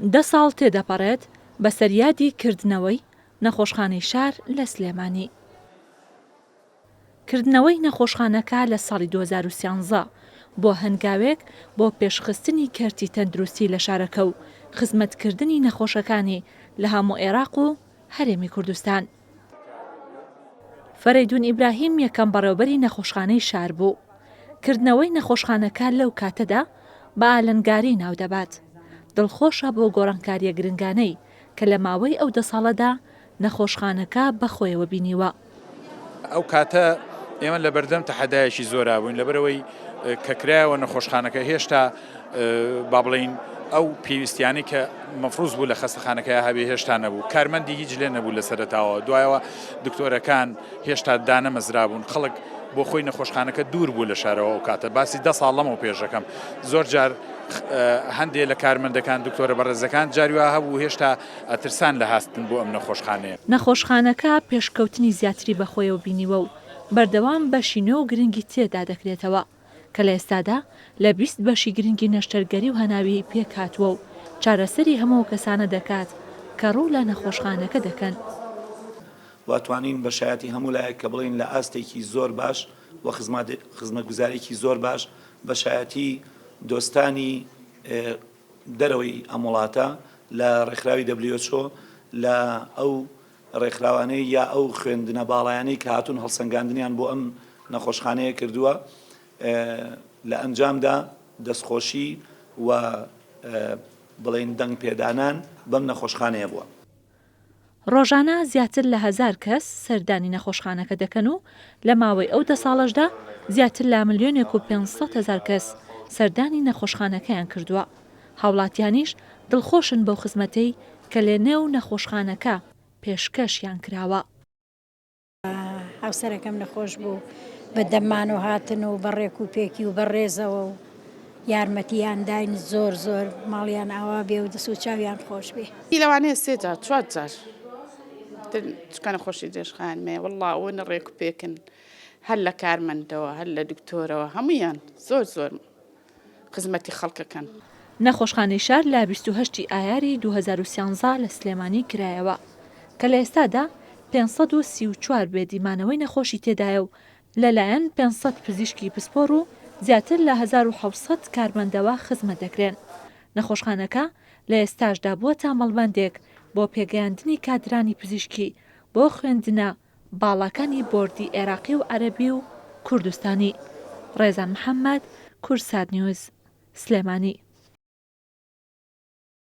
10 ساڵ تێدەپەڕێت بە سەریادی کردنەوەی نەخۆشخانەی شار لە سلێمانی. کردنەوەی نەخۆشخانەکە لە ساڵی 2013 بۆ هەنگاوێک بۆ پێشخستنی کەرتی تەندروستی لە شارەکە و خزمەتکردنی نەخۆشەکانی لە هەموو عێراق و هەرێمی کوردستان. فەرەیدون ئیبراهیم یەکەم بەڕێوەبەری نەخۆشخانەی شار بوو. کردنەوەی نەخۆشخانەکە لەو کاتەدا بە ئالەنگاری ناو دەبات. دڵخۆشە بۆ گۆڕانکاریە گرنگانەی کە لە ماوەی ئەو 10 ساڵەدا نەخۆشخانەکە بەخۆیەوە بینیوە. ئەو کاتە ئێمە لە بەردەم تەحەدایەکی زۆرا بووین لەبەرەوەی کە کرایەوە نەخۆشخانەکە هێشتا با بڵین ئەو پێویستیانی کە مەفروض بوو لە خەستەخانەکە هەبێ هێشتا نەبوو. کارمەندی هیچ لێ نەبوو لە سەرەتاوە. دوایەوە دکتۆرەکان هێشتا دانەمەزرا بوون. خەڵک بۆ خۆی نەخۆشخانەکە دوور بوو لە شارەوە ئەو کاتە. باسی 10 ساڵ لەمەوە پێشەکەم. زۆر جار هەندێک لە کارمەندەکان دکتۆرە بەڕێزەکان جاریوا هەبوو هێشتا ئەترسان لە هاستن بۆ ئەم نەخۆشخانەیە. نەخۆشخانەکە پێشکەوتنی زیاتری بەخۆیەوە بینیوە و بەردەوام بەشی نۆ و گرنگی تێدا دەکرێتەوە کە لە ئێستادا لە 20 بەشی گرنگی نەشتەرگەری و هەناوی پێکهاتووە و چارەسەری هەموو کەسانە دەکات کە ڕوو لە نەخۆشخانەکە دەکەن. واتوانین بە شایەتی هەموو لایەک کە بڵین لە ئاستێکی زۆر باش و خزمەتگوزارێکی زۆر باش بە شایەتی دۆستانی دەرەوەی ئەم وڵاتە لە ڕێکخراوی WHO لە ئەو ڕێکخراوانەی یا ئەو خوێندنە باڵایانەی کە هاتوون هەڵسەنگاندنیان بۆ ئەم نەخۆشخانەیە کردووە لە ئەنجامدا دەستخۆشی و بڵین دەنگ پێدانان بەم نەخۆشخانەیە بووە. ڕۆژانە زیاتر لە 1000 کەس سەردانی نەخۆشخانەکە دەکەن و لە ماوەی ئەو 10 ساڵەشدا زیاتر لە 1,500,000 کەس سەردانی نەخۆشخانەکەیان کردووە. هاوڵاتیانیش دڵخۆشن بەو خزمەتەی کە لە نێو نەخۆشخانەکە پێشکەشیان کراوە. هاوسەرەکەم نەخۆش بوو بە دەمان و هاتن و بەڕێک و پێکی و بەڕێزەوە و یارمەتیان داین زۆر ماڵیان ئاوا بێ و دەست و چاویان خۆش بێ. لەوانەیە 3 جار 4 جار چکە نەخۆشی دێشخانمێ وەڵڵا ئەوە نەڕێک و پێکن هەر لە کارمەندەوە هەر لە دکتۆرەوە هەمویان زۆر خزمەتی خەڵکەکەن. نەخۆشخانەی شار لە 28 ئایاری 2013 لە سلێمانی کرایەوە کە لە ئێستادا 534 بێدیمانەوەی نەخۆشی تێدایە و لەلایەن 500 پزیشکی پسپۆر و زیاتر لە 1700 کارمەندەوە خزمەت دەکرێن. نەخۆشخانەکە لە ئێستاشدا بووە تامەڵبەندێک بۆ پێگەیاندنی کادرانی پزیشکی بۆ خوێندنە باڵەکانی بۆردی عێراقی و عەرەبی و کوردستانی. ڕێزان محەممەد، کورسات نیوز، سلێمانی.